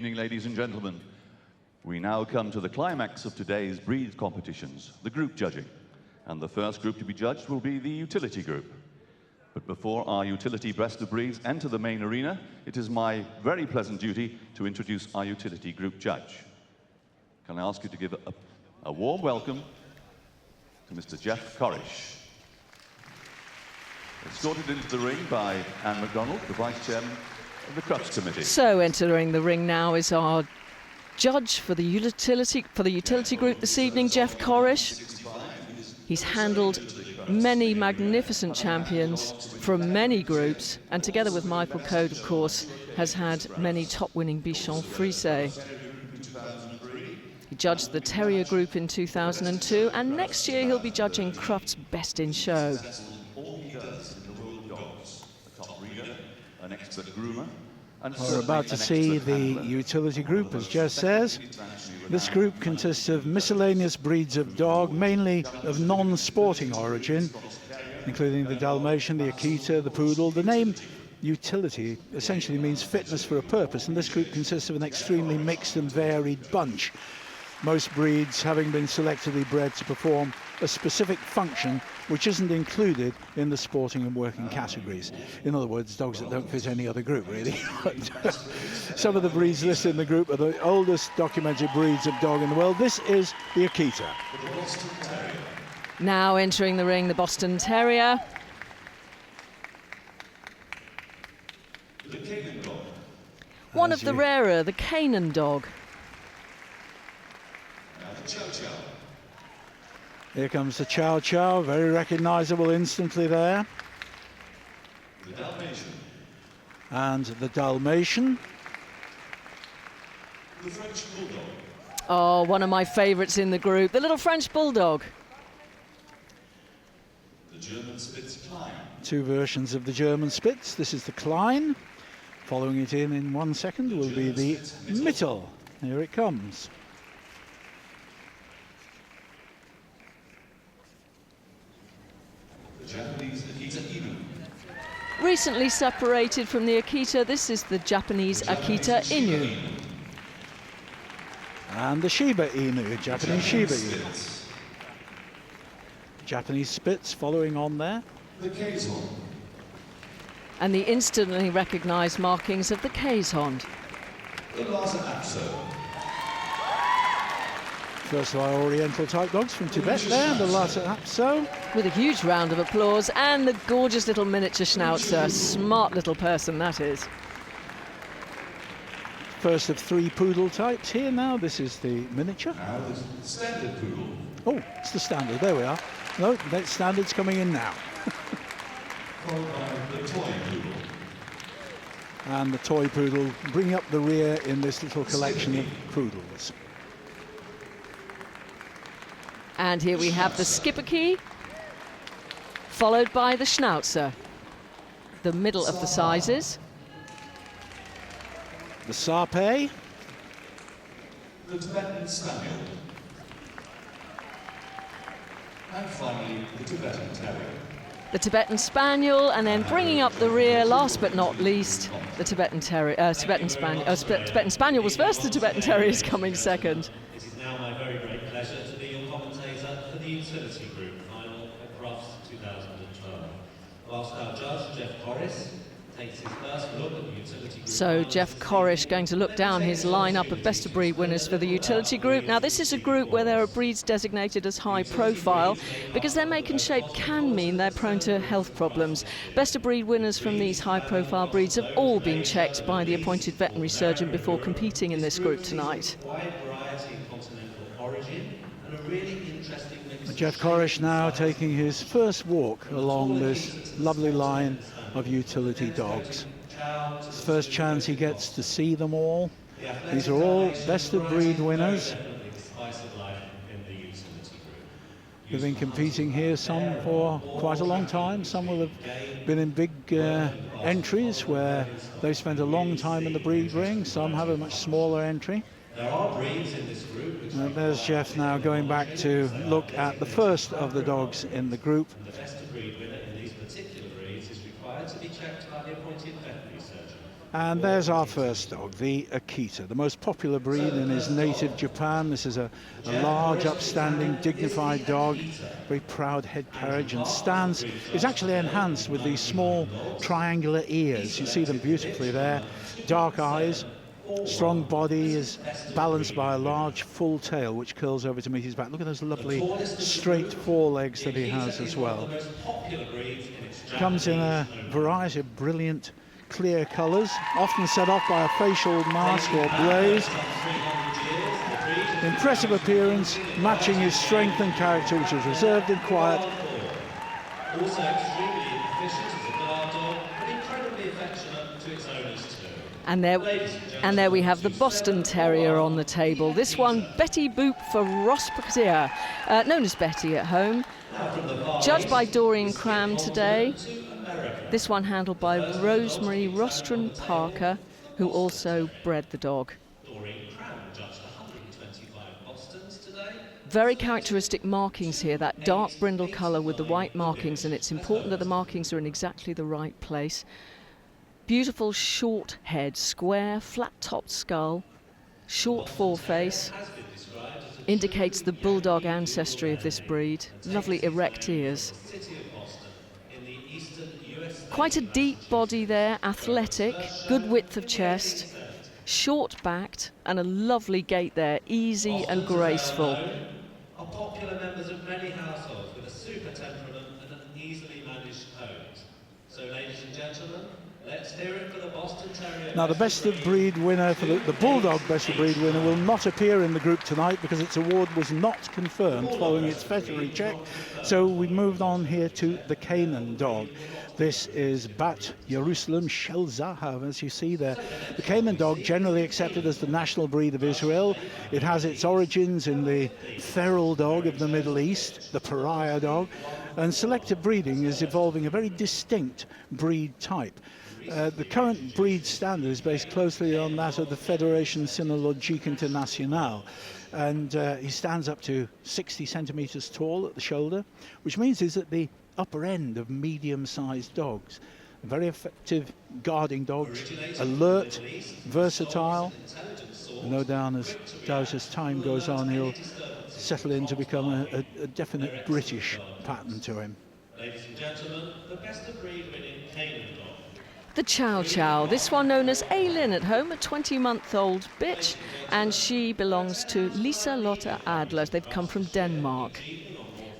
Good evening, ladies and gentlemen. We now come to the climax of today's breed competitions, the group judging. And the first group to be judged will be the utility group. But before our utility best of breeds enter the main arena, it is my very pleasant duty to introduce our utility group judge. Can I ask you to give a warm welcome to Mr. Jeff Corish. Escorted into the ring by Anne MacDonald, the Vice Chairman of the Crufts Committee. So entering the ring now is our judge for the utility group this evening, Jeff Corish. He's handled many magnificent champions from many groups, and together with Michael Code, of course, has had many top-winning Bichon Frise. He judged the Terrier group in 2002, and next year he'll be judging Crufts' Best in Show. An expert groomer. We're about to see the utility group, as Jess says. This group consists of miscellaneous breeds of dog, mainly of non-sporting origin, including the Dalmatian, the Akita, the Poodle. The name utility essentially means fitness for a purpose, and this group consists of an extremely mixed and varied bunch. Most breeds having been selectively bred to perform a specific function which isn't included in the sporting and working categories. In other words, dogs that don't fit any other group, really. Some of the breeds listed in the group are the oldest documented breeds of dog in the world. This is the Akita. Now entering the ring, the Boston Terrier. The Canaan Dog. One of the rarer, the Canaan Dog. Chow Chow. Here comes the Chow Chow, very recognizable instantly there. The Dalmatian. And the Dalmatian. The French Bulldog. Oh, one of my favorites in the group, the little French Bulldog. The German Spitz Klein. Two versions of the German Spitz. This is the Klein. Following it in 1 second will be the Mittel. Here it comes. Japanese Akita Inu. Recently separated from the Akita, this is the Japanese Akita Inu. And the Shiba Inu, Japanese Shiba Inu. Japanese Spitz following on there. The Quezon. And the instantly recognised markings of the Quezon. The Lhasa Apso. First of our Oriental type dogs from Tibet there, the Lhasa Apso. With a huge round of applause, and the gorgeous little miniature Schnauzer. Smart little person, that is. First of 3 poodle types here now. This is the miniature. Now the standard poodle. Oh, it's the standard. There we are. No, that standard's coming in now. Followed by the toy poodle. And the toy poodle bringing up the rear in this little collection of poodles. And here we have the Schipperke, followed by the Schnauzer, the middle of the sizes. The Sarpe. The Tibetan Spaniel. And finally, the Tibetan Terrier. The Tibetan Spaniel, and then bringing up the rear, last but not least, the Tibetan Terrier. Tibetan Spaniel was first, the Tibetan Terrier is coming second. It is now my very great pleasure to be your commentator for the utility group final at Crufts 2012. Whilst our judge, Jeff Corish, takes his first look at the utility group. So Jeff Corish going to look down his lineup of best of breed winners for the utility group. Now this is a group where there are breeds designated as high profile because their make and shape can mean they're prone to health problems. Best of breed winners from these high profile breeds have all been checked by the appointed veterinary surgeon before competing in this group tonight. Wide variety of continental origin and a really interesting mix. Jeff Corish now taking his first walk along this lovely line of utility dogs. It's the first chance he gets to see them all. These are all best of breed winners. They've been competing here, some for quite a long time. Some will have been in big entries where they've spent a long time in the breed ring. Some have a much smaller entry. There are breeds in this group. And there's Jeff now going back to look at the first of the dogs in the group. The best of breed winner in these particular breeds is required to be checked by the appointed veterinary surgeon. And there's our first dog, the Akita. Akita, the most popular breed in his native Japan. This is a large, upstanding, dignified dog, very proud head carriage, and is actually enhanced with these small triangular ears. You see them beautifully there. Dark eyes, strong body, is balanced by a large full tail which curls over to meet his back. Look at those lovely straight forelegs that he has as well. Comes in a variety of brilliant clear colours, often set off by a facial mask or blaze. Impressive appearance, matching his strength and character, which is reserved and quiet. Also extremely efficient as a guard dog, but incredibly affectionate to its owners too. And there we have the Boston Terrier on the table. This one, Betty Boop for Rosputia, known as Betty at home. Judged by Doreen Cram today. This one handled by Rosemary Rostron Parker, who also bred the dog. Doreen Cram judged 125 Bostons today. Very characteristic markings here, that dark brindle colour with the white markings, and it's important that the markings are in exactly the right place. Beautiful short head, square, flat-topped skull, short foreface, indicates the bulldog ancestry of this breed. Lovely erect ears. Quite a deep body there, athletic, good width of chest, short-backed, and a lovely gait there, easy and graceful. Are popular members of many households with a super temperament and an easily managed coat. So, ladies and gentlemen, let's hear it for the Boston Terrier. Now, the best of breed winner for the Bulldog best of breed winner will not appear in the group tonight because its award was not confirmed following its veterinary check. So we moved on here to the Canaan Dog. This is Bat Jerusalem Shel Zahav, as you see there. The Canaan Dog, generally accepted as the national breed of Israel. It has its origins in the feral dog of the Middle East, the pariah dog, and selective breeding is evolving a very distinct breed type. The current breed standard is based closely on that of the Fédération Cynologique Internationale, and he stands up to 60 centimetres tall at the shoulder, which means he's at the upper end of medium-sized dogs. Very effective guarding dogs, alert, versatile. No doubt as time goes on, he'll settle in to become a definite British pattern to him. Ladies and gentlemen, the best of breed winning Canaan Dog. The Chow Chow, this one known as Aileen at home, a 20-month-old bitch, and she belongs to Lisa Lotte Adler. They've come from Denmark.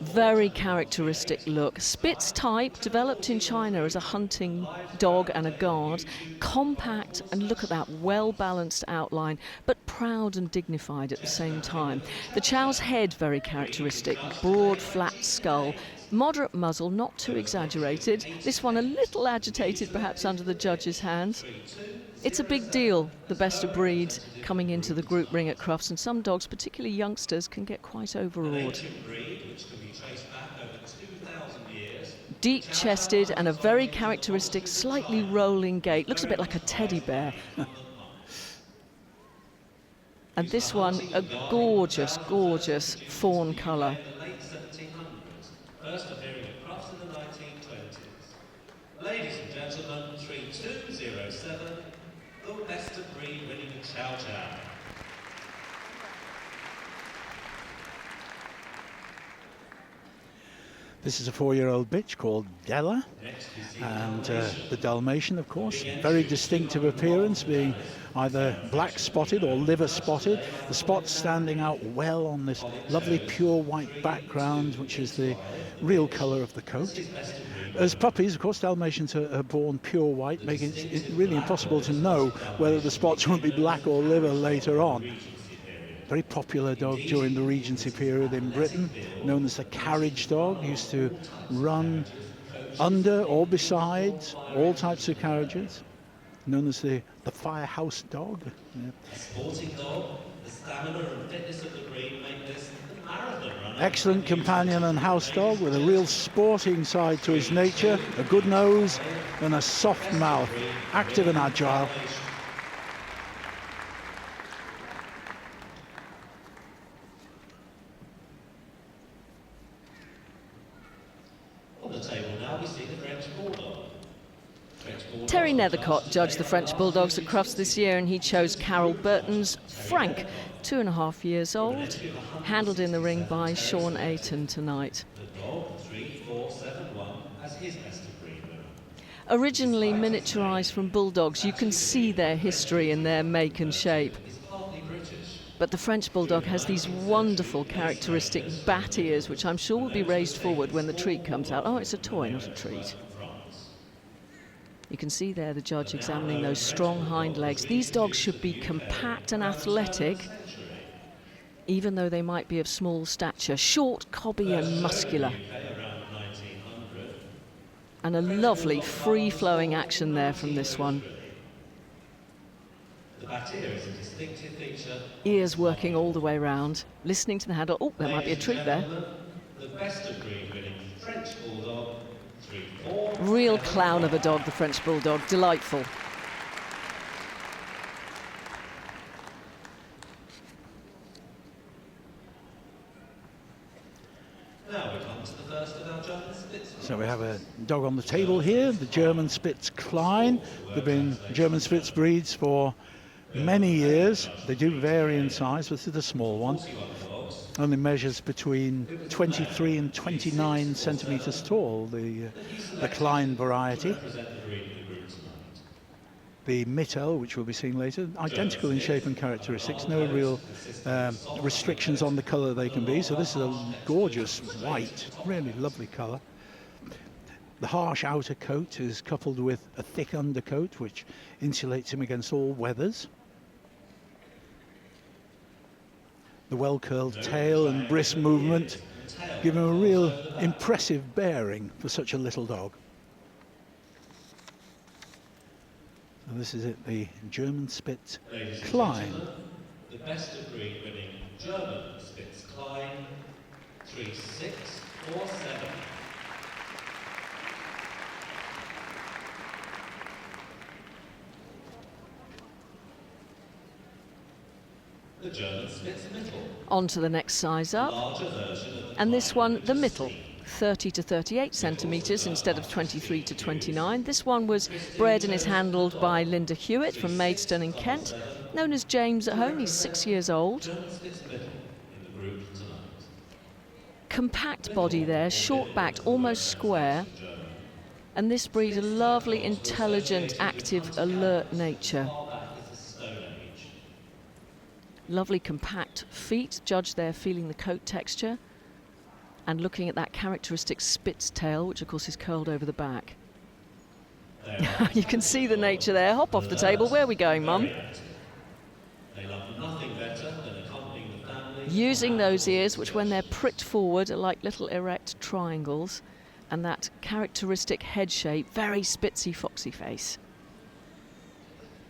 Very characteristic look. Spitz type, developed in China as a hunting dog and a guard. Compact, and look at that well-balanced outline, but proud and dignified at the same time. The Chow's head, very characteristic. Broad, flat skull. Moderate muzzle, not too exaggerated. This one a little agitated, perhaps under the judge's hands. It's a big deal, the best of breeds coming into the group ring at Crufts, and some dogs, particularly youngsters, can get quite overawed. Deep-chested and a very characteristic, slightly rolling gait. Looks a bit like a teddy bear. And this one, a gorgeous, gorgeous fawn colour. First appearing at Crufts in the 1920s. Ladies and gentlemen, 3207, the best of breed winning Chow Chow. This is a 4-year-old bitch called Della, and the Dalmatian, of course, very distinctive appearance, being either black spotted or liver spotted, the spots standing out well on this lovely pure white background, which is the real colour of the coat. As puppies, of course, Dalmatians are born pure white, making it really impossible to know whether the spots will be black or liver later on. Very popular dog during the Regency period in Britain, known as the carriage dog. Used to run under or beside all types of carriages, known as the firehouse dog. Yeah. Sporting dog, the stamina and fitness of the breed make this the marathon runner. Excellent companion and house dog with a real sporting side to his nature, a good nose and a soft mouth, active and agile. On the table now we see the French Bulldog. French Terry Nethercott judged the French Bulldogs at Crufts this year, and he chose Carol Burton's Frank, 2.5 years old, handled in the ring by Sean Ayton tonight. The dog 3471 as his best of breed winner. Originally miniaturised from bulldogs, you can see their history in their make and shape. He's partly British. But the French Bulldog has these wonderful characteristic bat ears, which I'm sure will be raised forward when the treat comes out. Oh, it's a toy, not a treat. You can see there the judge examining those strong hind legs. These dogs should be compact and athletic, even though they might be of small stature. Short, cobby and muscular. And a lovely free-flowing action there from this one. The bat ear is a distinctive feature. Ears working all the way round, listening to the handle. Oh, there might be a treat there. The best of breed winning French Bulldog 3-4. Real clown of a dog, the French Bulldog. Delightful. Now we come to the first of our German Spitz. So we have a dog on the table here, the German Spitz Klein. They've been German Spitz breeds for many years. They do vary in size. This is a small one. Only measures between 23 and 29 centimetres tall, the Klein variety. The Mittel, which we'll be seeing later, identical in shape and characteristics, no real restrictions on the colour they can be. So this is a gorgeous white, really lovely colour. The harsh outer coat is coupled with a thick undercoat, which insulates him against all weathers. The well-curled tail and brisk movement give him a real impressive bearing for such a little dog. So this is it, the German Spitz Klein. The best of breed winning German Spitz Klein 3647. The German Spitz Mittel. On to the next size up. Larger version of the And this one, the Mittel, 30 to 38 centimetres instead of 23 to 29. This one was bred and is handled by Linda Hewitt from Maidstone in Kent, known as James at home. He's 6 years old. German Spitz Mittel in the group tonight. Compact body there, short-backed, almost square. And this breed, a lovely, intelligent, active, alert nature. Lovely compact feet, judge there feeling the coat texture and looking at that characteristic spitz tail, which of course is curled over the back. You can see the nature there. Hop off the table. Where are we going, Mum? They love nothing better than accompanying the family. Using those ears, which when they're pricked forward are like little erect triangles, and that characteristic head shape, very spitzy, foxy face.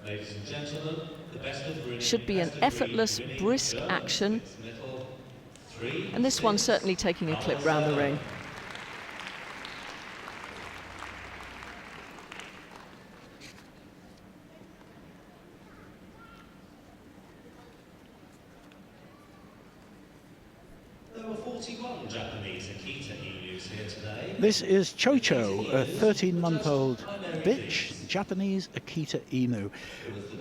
Ladies and gentlemen, the best of breed. Should be an effortless, brisk action. And this one's certainly taking a clip round the ring. There were 41 Japanese Akita Inus here today. This is Chow Chow, a 13-month-old bitch, Japanese Akita Inu.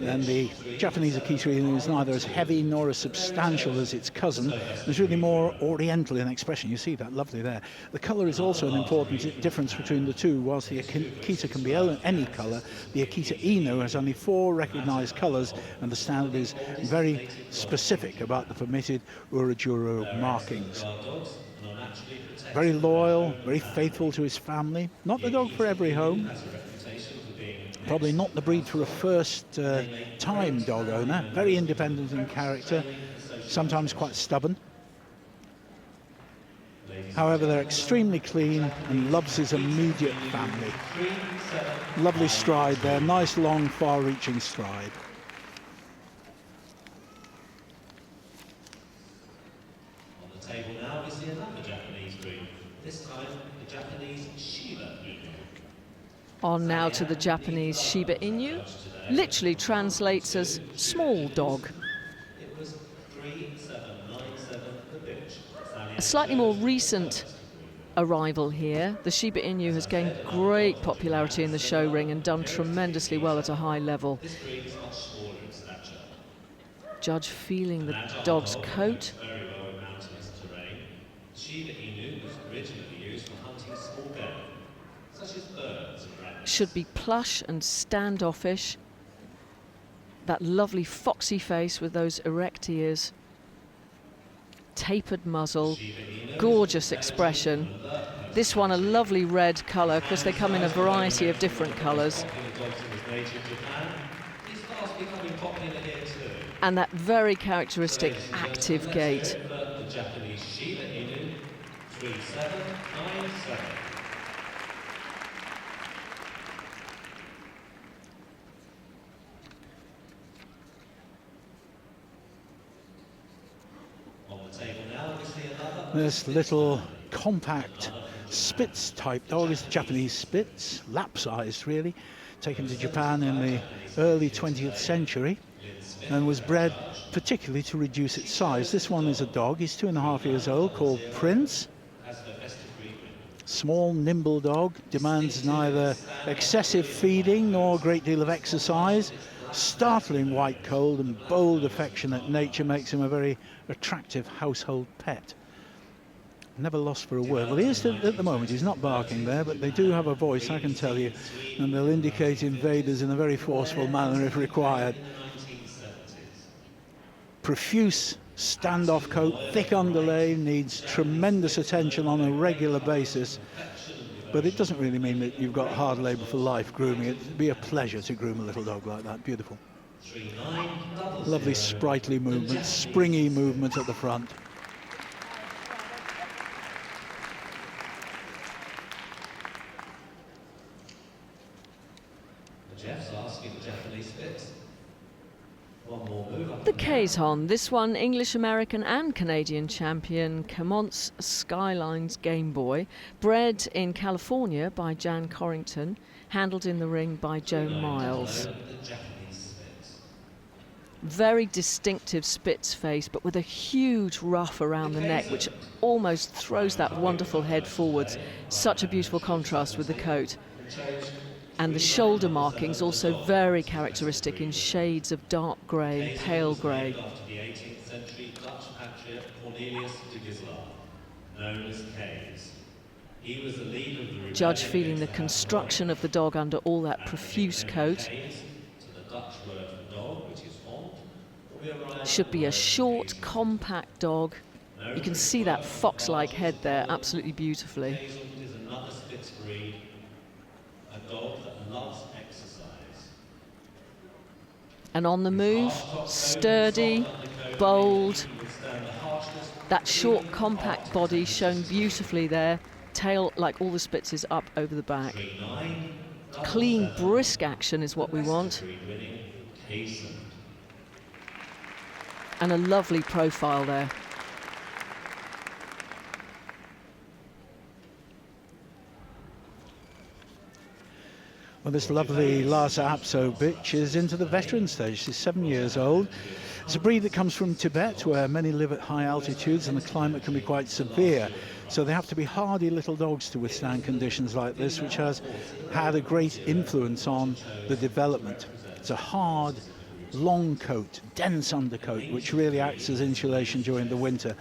And the Japanese Akita Inu is neither as heavy nor as substantial as its cousin. It's really more oriental in expression. You see that lovely there. The colour is also an important difference between the two. Whilst the Akita can be any colour, the Akita Inu has only 4 recognised colours, and the standard is very specific about the permitted Urajuro markings. Very loyal, very faithful to his family. Not the dog for every home. Probably not the breed for a first-time dog owner. Very independent in character, sometimes quite stubborn. However, they're extremely clean and loves his immediate family. Lovely stride there, nice long far-reaching stride. On the table now we see another Japanese breed. This time the Japanese Shiba Inu. On now to the Japanese Shiba Inu. Literally translates as small dog. It was 3797 the bitch. A slightly more recent arrival here. The Shiba Inu has gained great popularity in the show ring and done tremendously well at a high level. This breed is much smaller in stature. Judge feeling the dog's coat. Very well in mountainous terrain. Shiba Inu was originally used for hunting small game, such as birds and rabbits. Should be plush and standoffish. That lovely foxy face with those erect ears. Tapered muzzle, gorgeous expression. This one a lovely red colour, of course they come in a variety of different colours. And that very characteristic active gait. The Japanese Shiba Inu 3797. This little compact Spitz type dog is Japanese Spitz, lap-sized really, taken to Japan in the early 20th century and was bred particularly to reduce its size. This one is a dog, he's 2.5 years old, called Prince. Small, nimble dog, demands neither excessive feeding nor a great deal of exercise. Startling white coat and bold, affectionate nature makes him a very attractive household pet. Never lost for a word. Well, he is at the moment, he's not barking there, but they do have a voice, I can tell you, and they'll indicate invaders in a very forceful manner if required. Profuse standoff coat, thick underlay, needs tremendous attention on a regular basis, but it doesn't really mean that you've got hard labour for life grooming. It'd be a pleasure to groom a little dog like that. Beautiful. Lovely sprightly movement, springy movement at the front. Jeff's asking the Japanese Spitz. One more move. The Kazon, this one English, American and Canadian champion, Camont's Skylines Game Boy, bred in California by Jan Corrington, handled in the ring by Joan Miles. Very distinctive Spitz face, but with a huge ruff around the neck, which almost throws that wonderful head forwards. Such a beautiful contrast with the coat. And the shoulder markings also very characteristic in shades of dark grey and pale grey. After the 18th century Dutch patriot Cornelius de Gisela, known as Kays. He was the leader of the rebellion. Judge feeling the construction of the dog under all that profuse coat. To the Dutch word for dog, which is hond. Should be a short, compact dog. You can see that fox-like head there absolutely beautifully. Hazel is another Spitz breed, a dog that loves exercise. And on the move, sturdy, bold. That short, compact body shown beautifully there. Tail, like all the Spitzes, up over the back. Clean, brisk action is what we want. And a lovely profile there. Well, this lovely Lhasa Apso bitch is into the veteran stage. She's 7 years old. It's a breed that comes from Tibet, where many live at high altitudes and the climate can be quite severe. So they have to be hardy little dogs to withstand conditions like this, which has had a great influence on the development. It's a hard, long coat, dense undercoat, which really acts as insulation during the winter.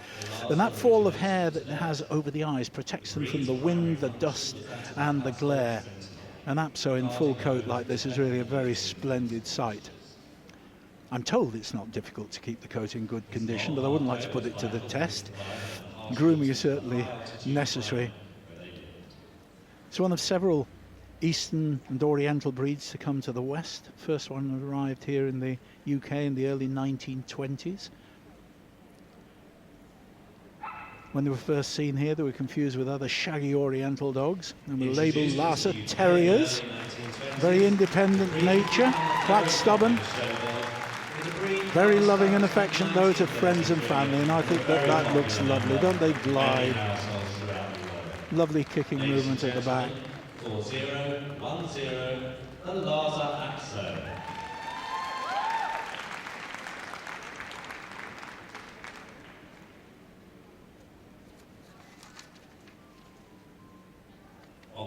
And that fall of hair that it has over the eyes protects them from the wind, the dust and the glare. An Apso in full coat like this is really a very splendid sight. I'm told it's not difficult to keep the coat in good condition, but I wouldn't like to put it to the test. Grooming is certainly necessary. It's one of several Eastern and Oriental breeds to come to the West. First one arrived here in the UK in the early 1920s. When they were first seen here, they were confused with other shaggy Oriental dogs and were labelled Lhasa Terriers. Very independent nature, quite stubborn. Very loving and affectionate though to friends and family, and I think that that looks lovely. Don't they glide? Lovely kicking movement at the back. 4010, the Lhasa Apso.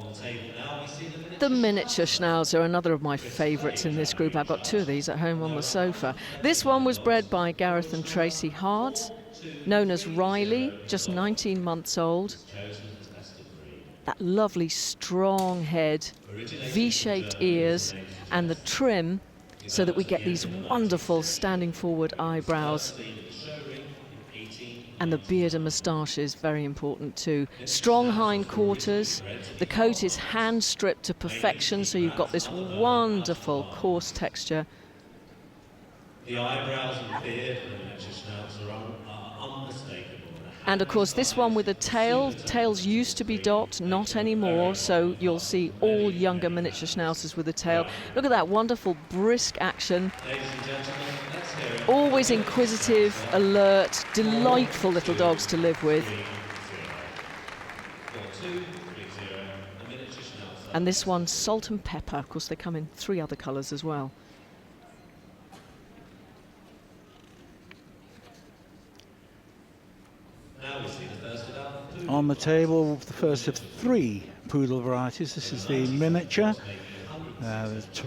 On the table now, we see The miniature Schnauzer, another of my favourites in this group. I've got two of these at home on the sofa. This one was bred by Gareth and Tracy Hards, known as Riley, just 19 months old. That lovely strong head, V-shaped ears, and the trim so that we get these wonderful standing forward eyebrows. And the beard and moustache is very important too. Strong hind quarters. The coat is hand stripped to perfection, so you've got this wonderful coarse texture. the eyebrows and beard of the miniature Schnauzer are unmistakable. And of course this one with a tail. Tails used to be docked, not anymore, so you'll see all younger miniature Schnauzers with a tail. Look at that wonderful brisk action. Ladies and gentlemen, let's hear it. Always inquisitive, alert, delightful little dogs to live with. 4230, the miniature Schnauzer. And this one, salt and pepper. Of course, they come in 3 other colours as well. Now we see the first of our On the table, the first of 3 poodle varieties. This is the miniature.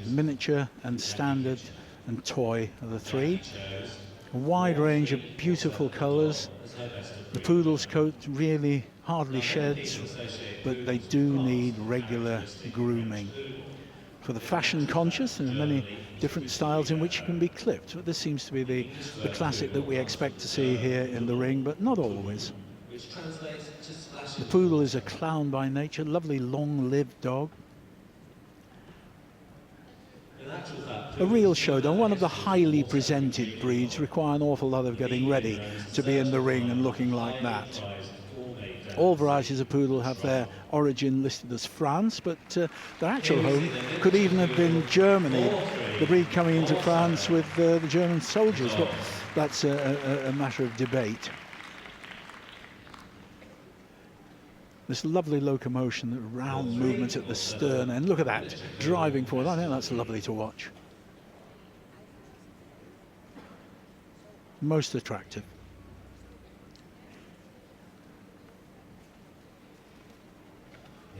Miniature and standard and toy are the 3. A wide range of beautiful colours. The poodle's coat really hardly sheds, but they do need regular grooming. For the fashion conscious, there are many different styles in which you can be clipped, but this seems to be the classic that we expect to see here in the ring, but not always. which translates to splashes. The poodle is a clown by nature, lovely long-lived dog. In actual fact, A real showdown. One of the highly presented breeds require an awful lot of getting ready to be in the ring and looking like that. All varieties of poodle have their origin listed as France, but their actual home could even have been Germany, the breed coming into France with the German soldiers, but that's a matter of debate. This lovely locomotion, the round movement at the stern end. Look at that, driving forward. I think that's lovely to watch. Most attractive.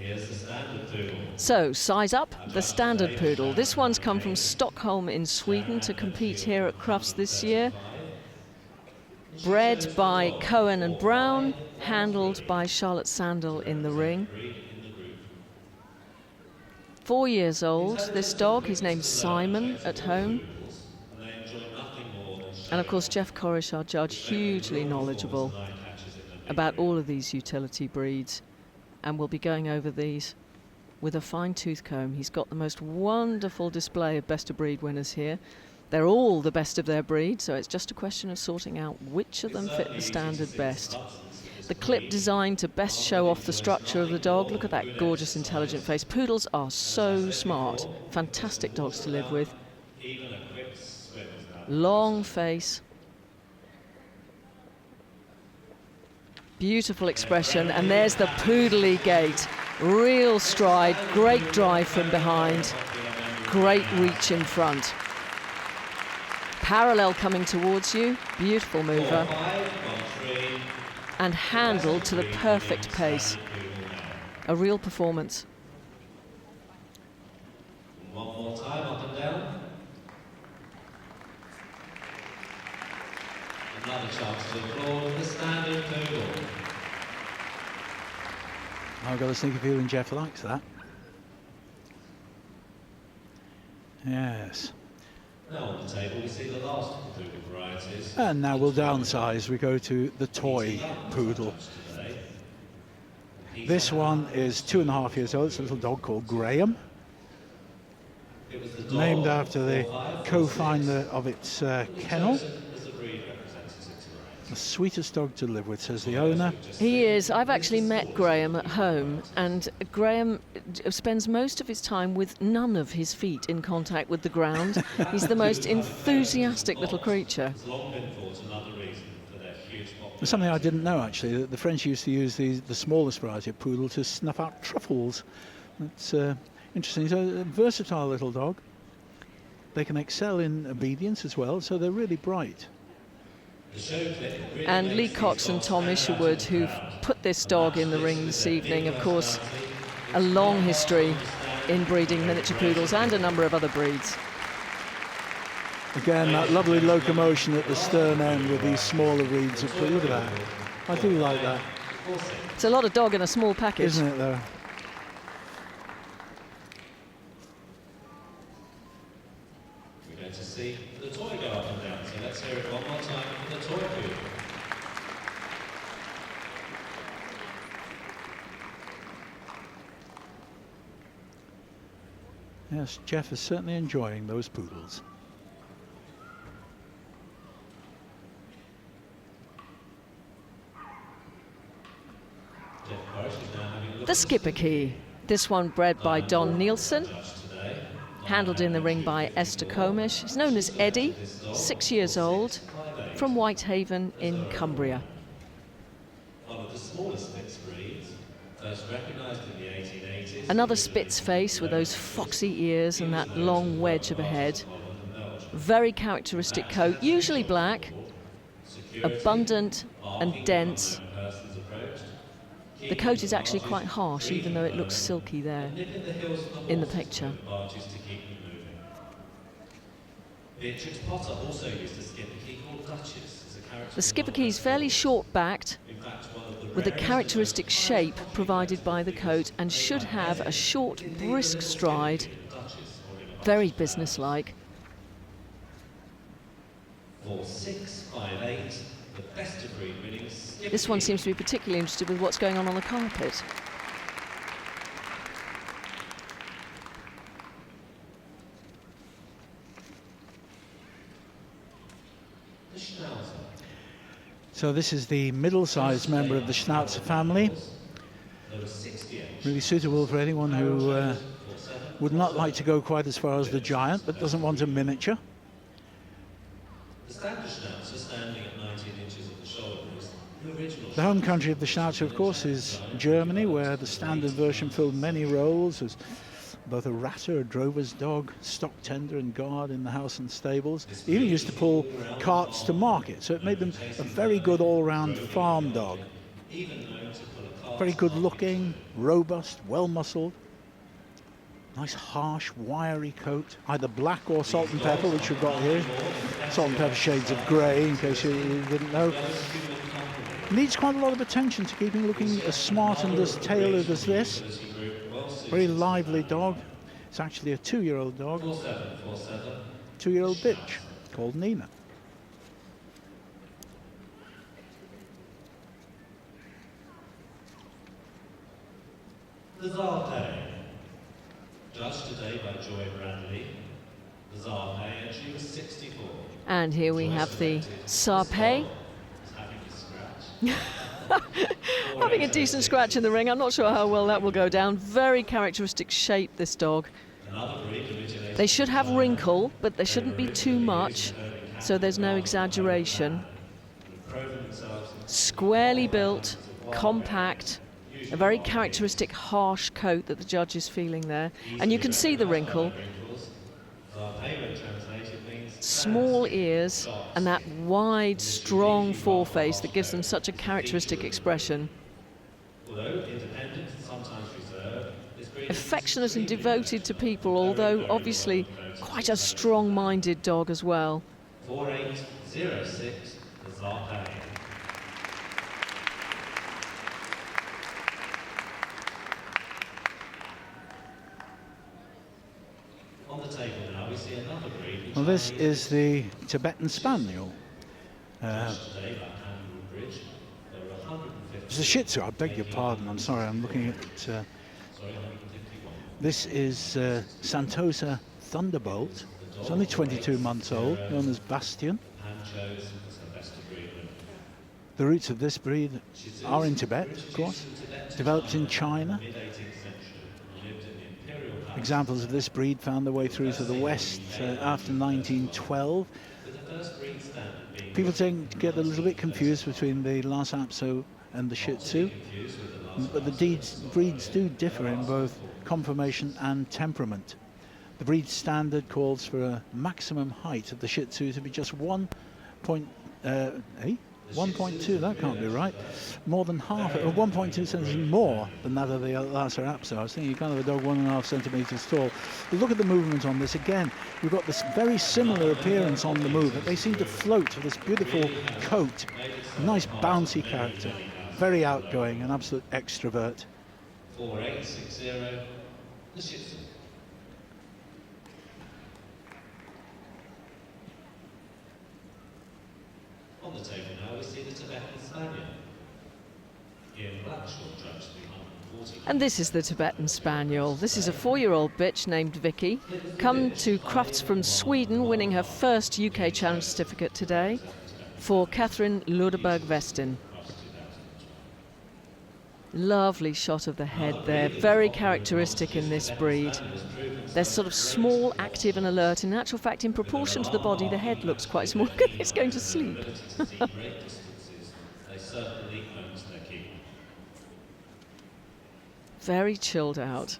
here's the standard poodle. So, size up, the standard poodle. This one's come from Stockholm in Sweden to compete here at Crufts this year. Bred by Cohen and Brown, handled by Charlotte Sandel in the ring. 4 years old, this dog. His name's Simon at home. And of course Jeff Corish, our judge, hugely knowledgeable about all of these utility breeds, and we'll be going over these with a fine-tooth comb. He's got the most wonderful display of best of breed winners here. They're all the best of their breed, so it's just a question of sorting out which of them fit the standard best. The clip designed to best show off the structure of the dog. Look at that gorgeous, intelligent face. Poodles are so smart. Fantastic dogs to live with. Long face. Beautiful expression, and there's the poodly gait. Real stride, great drive from behind, great reach in front. Parallel coming towards you, beautiful mover, and handled to the perfect pace. A real performance. One more time, up and down. Another chance to applaud the standard poodle. I've got a sneaky feeling Jeff likes that. Yes. Now on the table we see the last of the poodle varieties. And now we'll downsize. We go to the toy poodle. This one is 2.5 years old. It's a little dog called Graham, named after the co-founder of its kennel. The sweetest dog to live with, says the owner. He is. I've actually met Graham at home, and Graham spends most of his time with none of his feet in contact with the ground. He's the most enthusiastic little creature. There's something I didn't know, actually, that the French used to use the smallest variety of poodle to snuff out truffles. That's interesting. So a versatile little dog. They can excel in obedience as well, so they're really bright. And Lee Cox and Tom Isherwood, who've put this dog in the ring this evening, of course, a long history in breeding miniature poodles and a number of other breeds. Again, that lovely locomotion at the stern end with these smaller breeds. Look at that. I do like that. It's a lot of dog in a small package. Isn't it, though? We're going to see the toy go up and down, so let's hear it one more time for the toy poodle. Yes, Jeff is certainly enjoying those poodles. The Skipper Key. This one bred by Don Nielsen, handled in the ring by Esther Comish. He's known as Eddie, 6 years old, from Whitehaven in Cumbria. One of the smallest Spitz breeds, first recognised in the 1880s. Another Spitz face with those foxy ears and that long wedge of a head. Very characteristic coat, usually black, abundant and dense. The coat is actually quite harsh, even though it looks silky there in the picture. Beatrix Potter also used a skipper key called Duchess as a character. The Skipper Key is fairly short-backed, with a characteristic shape provided by the coat, and should have a short, brisk stride, very businesslike. 4658, the best of breed winning skipper. This one seems to be particularly interested with what's going on the carpet. The Schnauzer. So this is the middle-sized member of the Schnauzer family. Really suitable for anyone who would not like to go quite as far as the giant, but doesn't want a miniature. The standard Schnauzer, standing at 19 inches at the shoulder, is the original. The home country of the Schnauzer, of course, is Germany, where the standard version filled many roles as both a ratter, a drover's dog, stock tender and guard in the house and stables. He even used to pull carts to market, so it made them a very good all-round farm dog. Very good looking, robust, well-muscled. Nice harsh, wiry coat, either black or salt and pepper, which we've got here. Salt and pepper shades of grey, in case you didn't know. Needs quite a lot of attention to keep him looking as smart and as tailored as this. Very lively dog. It's actually a 2-year-old dog. 2-year-old bitch called Nina. The Zarpe, judged today by Joy Bradley. The Zarpe, and she was 64. And here we have the Sarpe. Having a scratch. Having a decent scratch in the ring. I'm not sure how well that will go down. Very characteristic shape, this dog. They should have wrinkle, but there shouldn't be too much, so there's no exaggeration. Squarely built, compact, a very characteristic harsh coat that the judge is feeling there. And you can see the wrinkle. Small ears and that wide, strong foreface that gives them such a characteristic expression. Affectionate and devoted to people, although obviously quite a strong-minded dog as well. 4806, the Zarpe. On the table now we see another breed. Well, this is the Tibetan Spaniel. It's a Shih Tzu, I beg your pardon, I'm sorry, I'm looking at... this is Santosa Thunderbolt. It's only 22 months old, known as Bastion. The roots of this breed are in Tibet, of course, developed in China. Examples of this breed found their way through to the West after 1912. People tend to get a little bit confused between the Lhasa Apso and the Shih Tzu, but the breeds do differ in both conformation and temperament. The breed standard calls for a maximum height of the Shih Tzu to be just 1.8 1.2, that can't be right. More than half, 1.2 centimeters more than that of the Lhasa Apso. I was thinking kind of a dog 1.5 centimeters tall. But look at the movement on this again. We've got this very similar appearance on the move. They seem to float with this beautiful coat. Nice bouncy character. Very outgoing, an absolute extrovert. 4860, the Shih Tzu. On the table now we see the Tibetan Spaniel. Ian Blackshaw judged the 140. And this is the Tibetan Spaniel. This is a 4-year-old bitch named Vicky, come to Crufts from Sweden, winning her first UK Challenge certificate today for Catherine Luderberg-Vestin. Lovely shot of the head there, very characteristic in this breed. They're sort of small, active and alert. In actual fact, in proportion to the body, the head looks quite small. It's going to sleep. Very chilled out.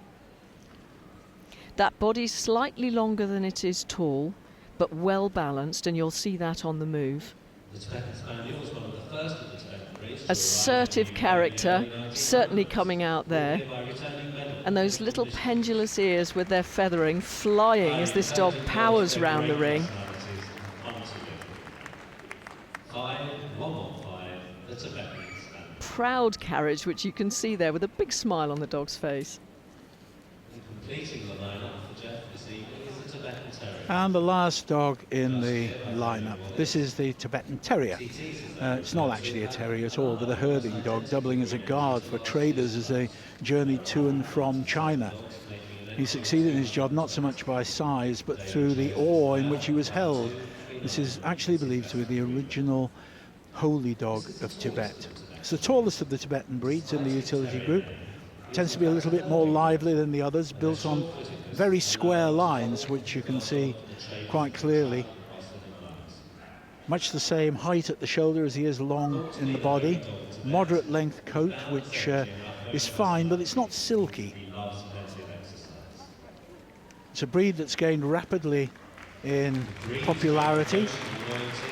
That body's slightly longer than it is tall, but well balanced, and you'll see that on the move. The Tibetan Spaniel was one of the first of the Tibetan breeds. Assertive character, certainly coming out there. And those little pendulous ears with their feathering flying as this dog powers round the ring. 5115, the Tibetan Spaniel. Proud carriage, which you can see there with a big smile on the dog's face. And completing the lineup for Jeff this evening is the Tibetan Terrier. And the last dog in the lineup. This is the Tibetan Terrier. It's not actually a terrier at all, but a herding dog, doubling as a guard for traders as they journey to and from China. He succeeded in his job not so much by size, but through the awe in which he was held. This is actually believed to be the original holy dog of Tibet. It's the tallest of the Tibetan breeds in the utility group. Tends to be a little bit more lively than the others, built on very square lines, which you can see quite clearly. Much the same height at the shoulder as he is long in the body. Moderate length coat, which is fine, but it's not silky. It's a breed that's gained rapidly in popularity.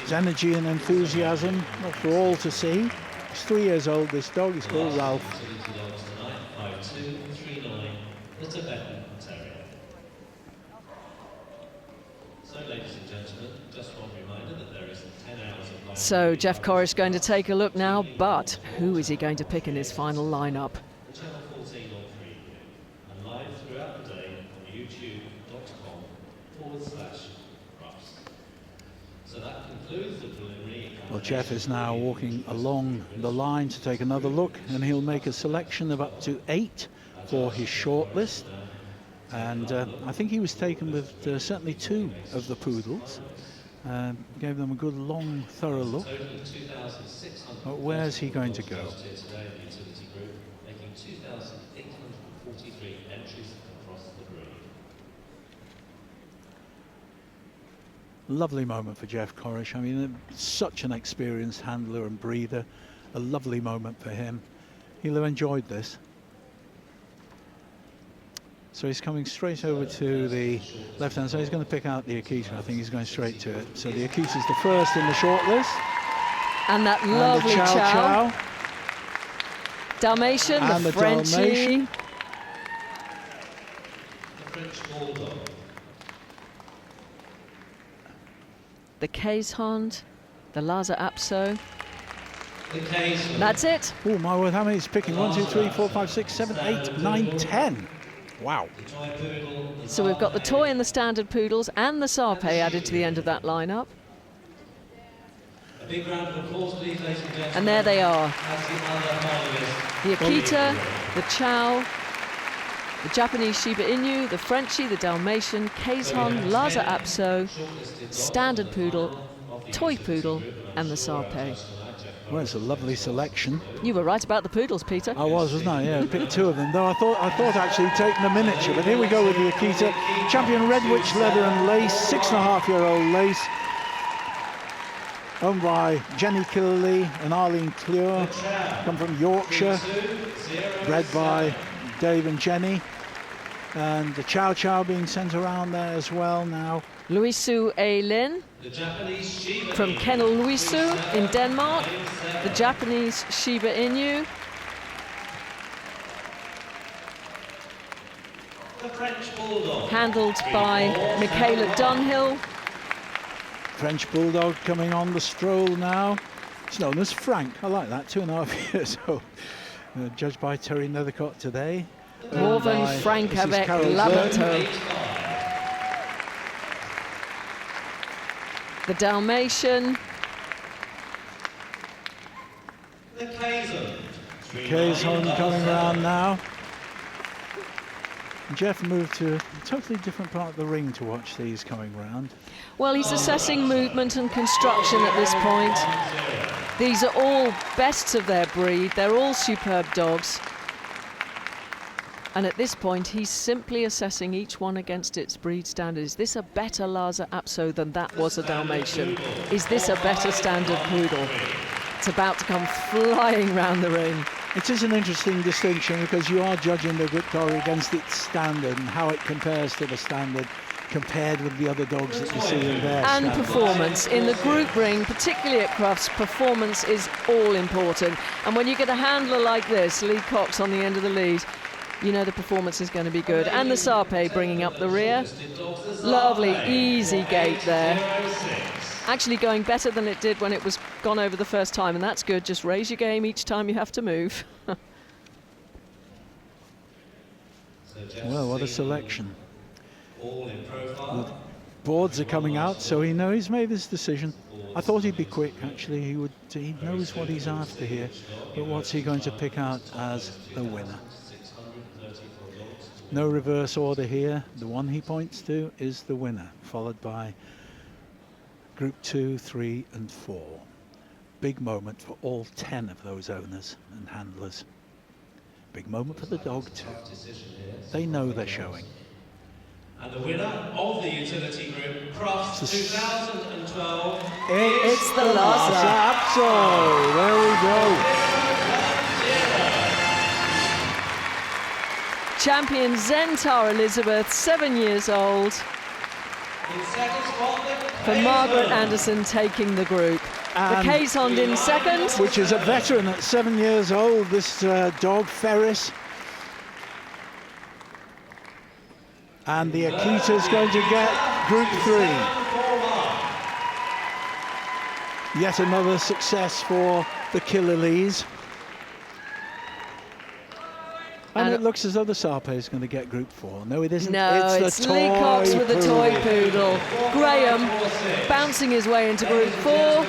His energy and enthusiasm, not for all to see. He's 3 years old, this dog. He's called Ralph. 5239, the Tibetan Terrier. So, ladies and gentlemen, just one reminder that there is 10 hours of live. So Jeff Corrish going to take a look now, but who is he going to pick in his final lineup? The Channel 14 on preview and live throughout the day on youtube.com/Crufts. So that concludes the preliminary. Well, Jeff is now walking along the line to take another look, and he'll make a selection of up to 8 for his shortlist. And I think he was taken with certainly 2 of the poodles. Gave them a good, long, thorough look. But where's he going to go? Lovely moment for Jeff Corrish. I mean, such an experienced handler and breeder. A lovely moment for him. He'll have enjoyed this. So he's coming straight over to the left-hand side. He's going to pick out the Akita. I think he's going straight to it. So the Akita is the first in the shortlist. And that lovely and the Chow Chow. Dalmatian, And the the Frenchie. Dalmatian. The French Bulldog. The Caisson, the Lhasa Apso. The Case. That's it. Oh my word, how many is picking? 1, 2, 3, 4, 5, 6, 7, 8, 9, 10. Wow. So we've got the toy and the standard poodles and the Sarpe added to the end of that lineup. A big round of applause, please, ladies and gentlemen. And there they are. That's the other finalists. The Akita, the Chow, the Japanese Shiba Inu, the Frenchie, the Dalmatian, Caisson, Lhasa Apso, standard poodle, toy poodle and the Sarpe. Well, it's a lovely selection. You were right about the poodles, Peter. I was, wasn't I? Yeah, I picked 2 of them. Though I thought actually taking the miniature. But here we go with the Akita. Champion Redwich leather and lace, 6.5-year-old lace. Owned by Jenny Killerley and Arlene Clure. Come from Yorkshire. Bred by Dave and Jenny. And the Chow Chow being sent around there as well now. Luisu Eilin from Kennel Luisu in Denmark. The Japanese Shiba Inu. The French Bulldog. Handled by Michaela Dunhill. French Bulldog coming on the stroll now. It's known as Frank. I like that, 2.5 years old. Judged by Terry Nethercott today. Morven Frank avec Labateau. The Dalmatian. The Kazon. Kazon coming around now. Jeff moved to a totally different part of the ring to watch these coming round. Well, he's assessing movement and construction at this point. These are all bests of their breed. They're all superb dogs. And at this point, he's simply assessing each one against its breed standard. Is this a better Lhasa Apso than that was a Dalmatian? Is this a better standard poodle? It's about to come flying round the ring. It is an interesting distinction because you are judging the good dog against its standard and how it compares to the standard compared with the other dogs that you see in their and standards. Performance. In the group ring, particularly at Crufts, performance is all important. And when you get a handler like this, Lee Cox on the end of the lead, you know the performance is going to be good. And the Sarpe bringing up the rear. Lovely, easy gait there. Actually going better than it did when it was gone over the first time, and that's good. Just raise your game each time you have to move. Well, what a selection. The boards are coming out, so he knows he's made his decision. I thought he'd be quick, actually. He knows what he's after here, but what's he going to pick out as the winner? No reverse order here. The one he points to is the winner, followed by Group 2, 3 and 4. Big moment for all 10 of those owners and handlers. Big moment for the dog too. They know they're showing. And the winner of the utility group, Crufts 2012. It's the Lhasa Apso. There we go. Champion Zentar Elizabeth, 7 years old. In second spot, For Margaret Anderson taking the group. And the Kazon in second. Which is a veteran at 7 years old, this dog, Ferris. And the Akita is going to get Group 3. Yet another success for the Killalees. And it looks as though the Sarpe is going to get Group 4. No, it isn't. No, it's Lee Cox with the toy poodle. Graham bouncing his way into Group 4.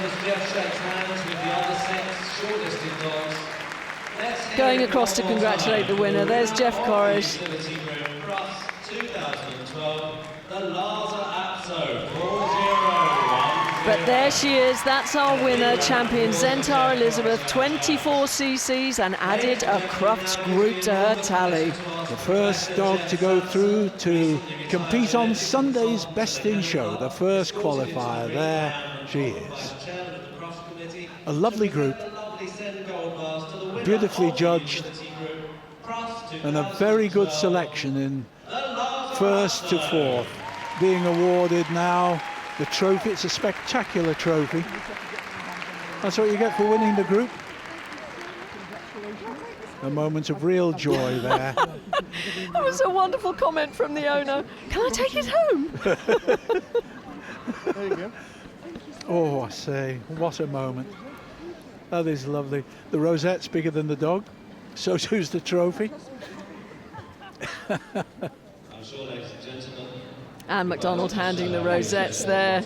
Going across to congratulate the winner. There's Jeff Corrish. But there she is, that's our winner, champion Zentar Elizabeth, 24 cc's and added a Crufts group to her tally. The first dog to go through to compete on Sunday's Best in Show, the first qualifier. There she is. A lovely group, beautifully judged, and a very good selection in first to fourth. Being awarded now the trophy. It's a spectacular trophy. That's what you get for winning the group. A moment of real joy there. That was a wonderful comment from the owner. Can I take it home? There you go. Oh, I say, what a moment. That is lovely. The rosette's bigger than the dog, so too's the trophy. I'm sure, ladies and gentlemen, Anne MacDonald handing the rosettes there.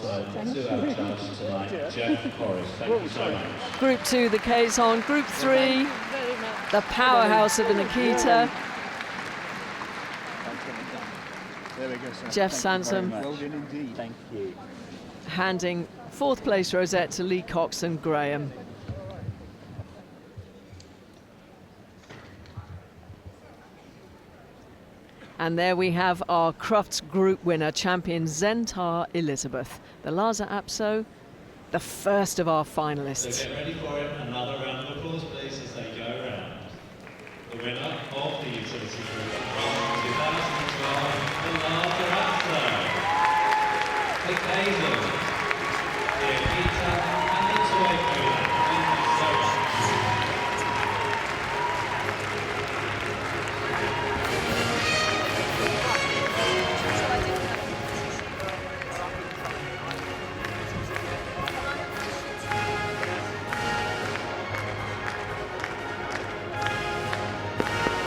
Group 2, the Kazon. Group 3, the powerhouse of an Akita. Jeff Sansom handing 4th place rosette to Lee Cox and Graham. And there we have our Crufts group winner, champion Zentar Elizabeth. The Lhasa Apso, the first of our finalists. So get ready for it. Another round of applause, please, as they go around. The winner of the utility group from 2012, the Lhasa Apso. The Canaan Dog.